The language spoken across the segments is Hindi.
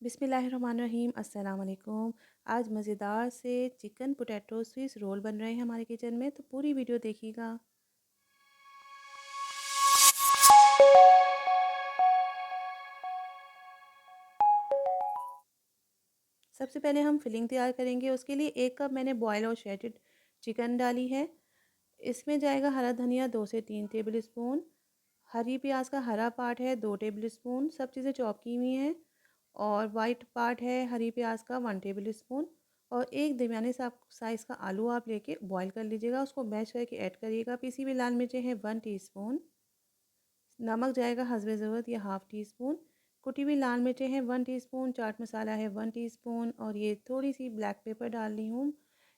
बिस्मिल्लाहिर्रहमानिर्रहीम अस्सलाम वालेकुम। आज मज़ेदार से चिकन पोटैटो स्विस रोल बन रहे हैं हमारे किचन में, तो पूरी वीडियो देखिएगा। सबसे पहले हम फिलिंग तैयार करेंगे। उसके लिए 1 कप मैंने बॉयल और श्रेडेड चिकन डाली है। इसमें जाएगा हरा धनिया 2 से 3 टेबल स्पून, हरी प्याज का हरा पार्ट है 2 टेबल स्पून, सब चीज़ें चॉप की हुई हैं। और वाइट पार्ट है हरी प्याज का 1 टेबल स्पून। और एक दरमियाने साइज़ का आलू आप लेके बॉईल कर लीजिएगा, उसको मैश करके ऐड करिएगा। पीसी हुई लाल मिर्चें हैं 1 टीस्पून, नमक जाएगा हस्बे ज़रूरत या हाफ़ टी स्पून, कुटी हुई लाल मिर्चें हैं 1 टीस्पून, चाट मसाला है 1 टीस्पून और ये थोड़ी सी ब्लैक पेपर डाल रही हूँ।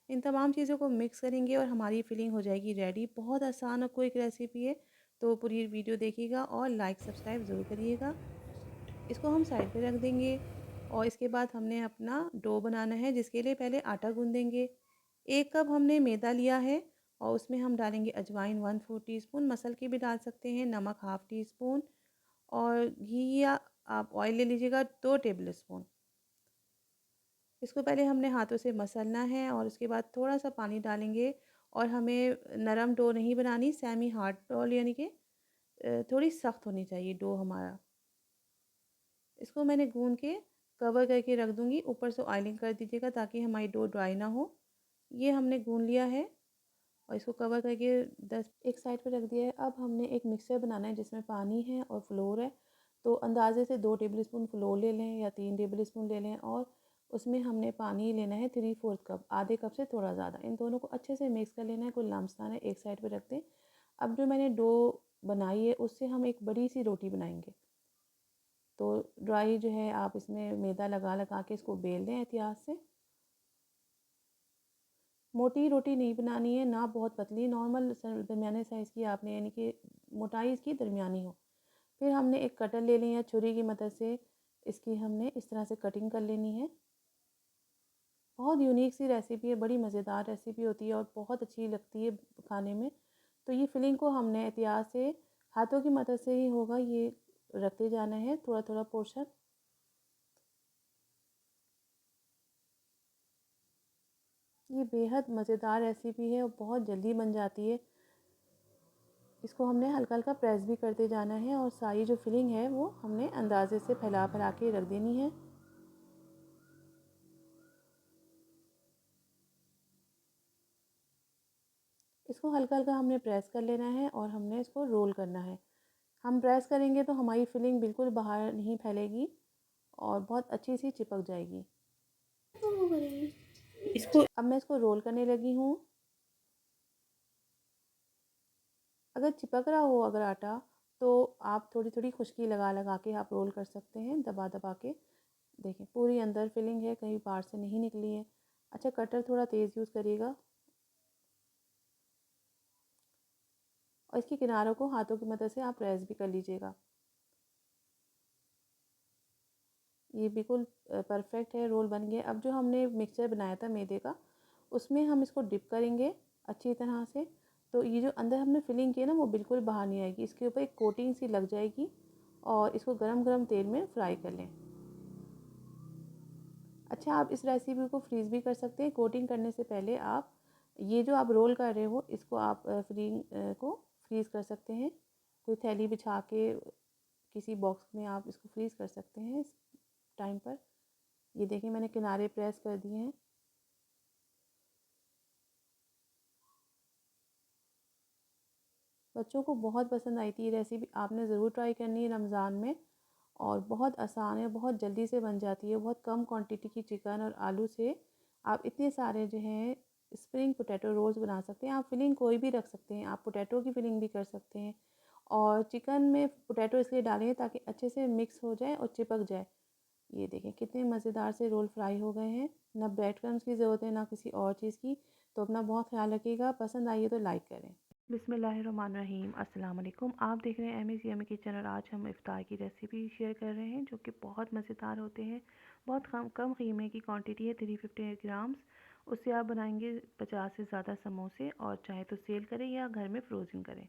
इन तमाम चीज़ों को मिक्स करेंगे और हमारी फिलिंग हो जाएगी रेडी। बहुत आसान और क्विक रेसिपी है, तो पूरी वीडियो देखिएगा और लाइक सब्सक्राइब ज़रूर करिएगा। इसको हम साइड पे रख देंगे और इसके बाद हमने अपना डो बनाना है, जिसके लिए पहले आटा गूँधेंगे। 1 कप हमने मैदा लिया है और उसमें हम डालेंगे अजवाइन 1/4 टीस्पून, मसल के भी डाल सकते हैं, नमक हाफ़ टी स्पून और घी या आप ऑयल ले लीजिएगा 2 टेबल स्पून। इसको पहले हमने हाथों से मसलना है और उसके बाद थोड़ा-सा पानी डालेंगे। और हमें नरम डो नहीं बनानी, सेमी हार्ड डो यानी कि थोड़ी सख्त होनी चाहिए डो हमारा। इसको मैंने गूँध के कवर करके रख दूँगी, ऊपर से ऑयलिंग कर दीजिएगा ताकि हमारी डो ड्राई ना हो। ये हमने गूँध लिया है और इसको कवर करके 10 एक साइड पे रख दिया है। अब हमने एक मिक्सचर बनाना है जिसमें पानी है और फ्लोर है। तो अंदाज़े से 2 टेबल स्पून फ्लोर ले लें या 3 टेबल स्पून ले लें और उसमें हमने पानी लेना है 3/4 कप, आधे कप से थोड़ा ज़्यादा। इन दोनों को अच्छे से मिक्स कर लेना है, कोई लम्स ना रहे, एक साइड पे रख दें। अब जो मैंने डो बनाई है उससे हम एक बड़ी सी रोटी बनाएंगे। तो ड्राई जो है आप इसमें मैदा लगा लगा के इसको बेल दें एहतियात से। मोटी रोटी नहीं बनानी है, ना बहुत पतली, नॉर्मल दरमियाने साइज़ की आपने, यानी कि मोटाई इसकी दरमियानी हो। फिर हमने एक कटर ले लिया, छुरी की मदद से इसकी हमने इस तरह से कटिंग कर लेनी है। बहुत यूनिक सी रेसिपी है, बड़ी मज़ेदार रेसिपी होती है और बहुत अच्छी लगती है खाने में। तो ये फिलिंग को हमने एहतियात से हाथों की मदद से ही होगा, ये रखते जाना है थोड़ा थोड़ा पोर्शन। ये बेहद मज़ेदार रेसिपी है और बहुत जल्दी बन जाती है। इसको हमने हल्का हल्का प्रेस भी करते जाना है और सारी जो फिलिंग है वो हमने अंदाजे से फैला फैला के रख देनी है। इसको हल्का हल्का हमने प्रेस कर लेना है और हमने इसको रोल करना है। हम प्रेस करेंगे तो हमारी फिलिंग बिल्कुल बाहर नहीं फैलेगी और बहुत अच्छी सी चिपक जाएगी। इसको अब मैं इसको रोल करने लगी हूँ। अगर चिपक रहा हो अगर आटा, तो आप थोड़ी थोड़ी खुश्की लगा लगा के आप रोल कर सकते हैं, दबा दबा के। देखें पूरी अंदर फिलिंग है, कहीं बाहर से नहीं निकली है। अच्छा, कटर थोड़ा तेज़ यूज़ करिएगा और इसके किनारों को हाथों की मदद से आप प्रेस भी कर लीजिएगा। ये बिल्कुल परफेक्ट है, रोल बन गया। अब जो हमने मिक्सचर बनाया था मैदे का, उसमें हम इसको डिप करेंगे अच्छी तरह से। तो ये जो अंदर हमने फिलिंग की है ना, वो बिल्कुल बाहर नहीं आएगी, इसके ऊपर एक कोटिंग सी लग जाएगी। और इसको गरम गरम तेल में फ्राई कर लें। अच्छा, आप इस रेसिपी को फ्रीज़ भी कर सकते हैं। कोटिंग करने से पहले आप ये जो आप रोल कर रहे हो इसको आप को फ्रीज़ कर सकते हैं। कोई थैली बिछा के किसी बॉक्स में आप इसको फ्रीज़ कर सकते हैं इस टाइम पर। ये देखिए मैंने किनारे प्रेस कर दिए हैं। बच्चों को बहुत पसंद आई थी ये रेसिपी, आपने ज़रूर ट्राई करनी है रमज़ान में। और बहुत आसान है, बहुत जल्दी से बन जाती है। बहुत कम क्वांटिटी की चिकन और आलू से आप इतने सारे जो हैं स्प्रिंग पोटैटो रोल्स बना सकते हैं। आप फिलिंग कोई भी रख सकते हैं, आप पोटैटो की फिलिंग भी कर सकते हैं। और चिकन में पोटैटो इसलिए डालें ताकि अच्छे से मिक्स हो जाए और चिपक जाए। ये देखें कितने मज़ेदार से रोल फ्राई हो गए हैं। ना ब्रेड क्रम्स की ज़रूरत है ना किसी और चीज़ की। तो अपना बहुत ख्याल रखिएगा, पसंद आई है तो लाइक करें। बिस्मिल्लाहिर्रहमानिर्रहीम, अस्सलाम वालेकुम। आप देख रहे हैं एम एस किचन और आज हम इफ्तार की रेसिपी शेयर कर रहे हैं जो कि बहुत मज़ेदार होते हैं। बहुत कम कम कीमे की क्वांटिटी है, 350 ग्राम्स। उससे आप बनाएंगे 50 से ज़्यादा समोसे, और चाहे तो सेल करें या घर में फ्रोज़न करें।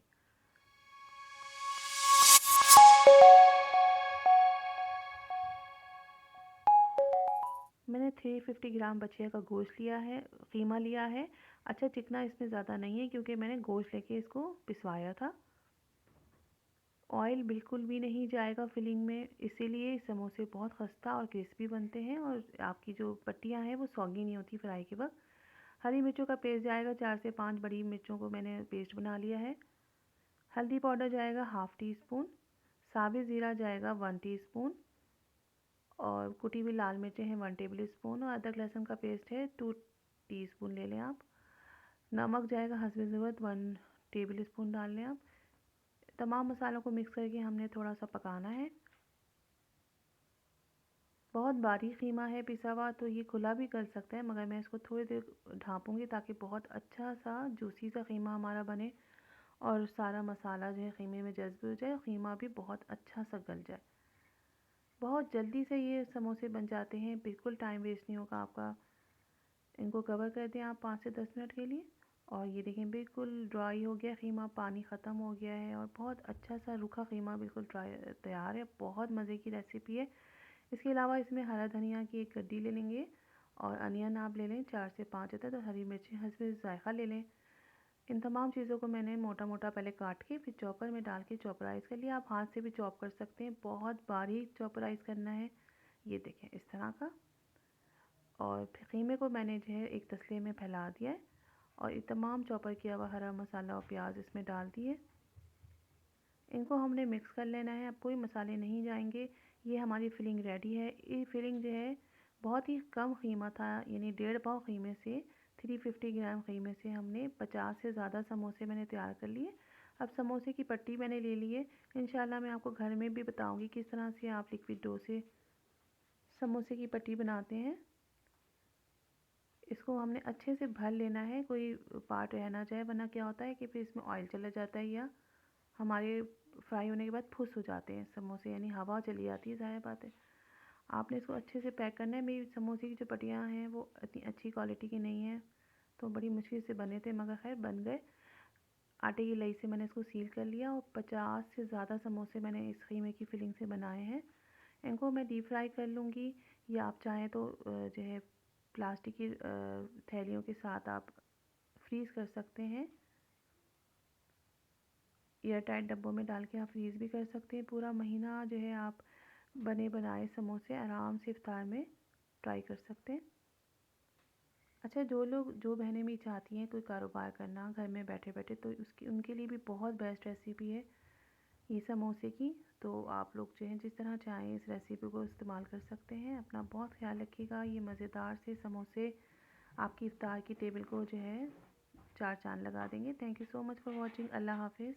मैंने 350 ग्राम बछिया का गोश्त लिया है, कीमा लिया है। अच्छा चिकना इसमें ज़्यादा नहीं है क्योंकि मैंने गोश्त लेके इसको पिसवाया था। ऑयल बिल्कुल भी नहीं जाएगा फिलिंग में, इसीलिए समोसे बहुत खस्ता और क्रिस्पी बनते हैं और आपकी जो पट्टियाँ हैं वो सॉगी नहीं होती फ्राई के वक्त। हरी मिर्चों का पेस्ट जाएगा, 4 से 5 बड़ी मिर्चों को मैंने पेस्ट बना लिया है। हल्दी पाउडर जाएगा हाफ़ टी स्पून, साबित ज़ीरा जाएगा 1 टीस्पून और कुटी हुई लाल मिर्चें हैं 1 टेबल स्पून और अदरक लहसुन का पेस्ट है 2 टीस्पून ले लें आप। नमक जाएगा हस्बे ज़रूरत 1 टेबल स्पून डाल लें आप। तमाम मसालों को मिक्स करके हमने थोड़ा सा पकाना है। बहुत बारीक कीमा है पिसा हुआ, तो ये खुला भी कर सकते हैं, मगर मैं इसको थोड़ी देर ढाँपूंगी ताकि बहुत अच्छा सा जूसी सा कीमा हमारा बने और सारा मसाला जो है कीमे में जज्ब हो जाए और कीमा भी बहुत अच्छा सा गल जाए। बहुत जल्दी से ये समोसे बन जाते हैं, बिल्कुल टाइम वेस्ट नहीं होगा आपका। इनको कवर कर दें आप 5 से 10 मिनट के लिए और ये देखें बिल्कुल ड्राई हो गया कीमा, पानी ख़त्म हो गया है और बहुत अच्छा सा रूखा कीमा बिल्कुल ड्राई तैयार है। बहुत मज़े की रेसिपी है। इसके अलावा इसमें हरा धनिया की एक गड्डी ले लेंगे और अनियन आप ले लें 4 से 5 अदद और हरी मिर्ची हस्बे ज़ायक़ा ले लें। इन तमाम चीज़ों को मैंने मोटा मोटा पहले काट के फिर चॉपर में डाल के चॉपराइज़ कर लिया। आप हाथ से भी चॉप कर सकते हैं, बहुत बारीक चॉपराइज़ करना है। ये देखें इस तरह का। और फिर कीमे को मैंने जो है एक तसले में फैला दिया है और ये तमाम चॉपर किया हुआ हरा मसाला और प्याज इसमें डाल दिए। इनको हमने मिक्स कर लेना है, अब कोई मसाले नहीं जाएंगे। ये हमारी फिलिंग रेडी है। ये फिलिंग जो है बहुत ही कम कीमा था, यानी 1.5 पाव कीमे से 350 ग्राम कीमे से हमने 50 से ज़्यादा समोसे मैंने तैयार कर लिए। अब समोसे की पट्टी मैंने ले ली है। इंशाल्लाह मैं आपको घर में भी बताऊंगी किस तरह से आप लिक्विड डो से समोसे की पट्टी बनाते हैं। इसको हमने अच्छे से भर लेना है, कोई पार्ट रह ना जाए, वरना क्या होता है कि फिर इसमें ऑयल चला जाता है या हमारे फ्राई होने के बाद फुस हो जाते हैं समोसे, यानी हवा चली जाती है, ज़ाहिर बात है। आपने इसको अच्छे से पैक करना है। मेरी समोसे की जो पट्टियाँ हैं वो इतनी अच्छी क्वालिटी की नहीं है, तो बड़ी मुश्किल से बने थे, मगर खैर बन गए। आटे की लई से मैंने इसको सील कर लिया और 50 से ज़्यादा समोसे मैंने इस कीमे की फिलिंग से बनाए हैं। इनको मैं डीप फ्राई कर लूँगी या आप चाहें तो जो है प्लास्टिक की थैलियों के साथ आप फ्रीज़ कर सकते हैं। एयर टाइट डब्बों में डाल के आप फ्रीज़ भी कर सकते हैं। पूरा महीना जो है आप बने बनाए समोसे आराम से इफ्तार में ट्राई कर सकते हैं। अच्छा, जो बहनें भी चाहती हैं कोई कारोबार करना घर में बैठे बैठे, तो उसकी उनके लिए भी बहुत बेस्ट रेसिपी है ये समोसे की। तो आप लोग जो हैं जिस तरह चाहें इस रेसिपी को इस्तेमाल कर सकते हैं। अपना बहुत ख्याल रखिएगा। ये मज़ेदार से समोसे आपकी इफ्तार की टेबल को जो है चार चाँद लगा देंगे। Thank you so much for watching. अल्लाह हाफिज़।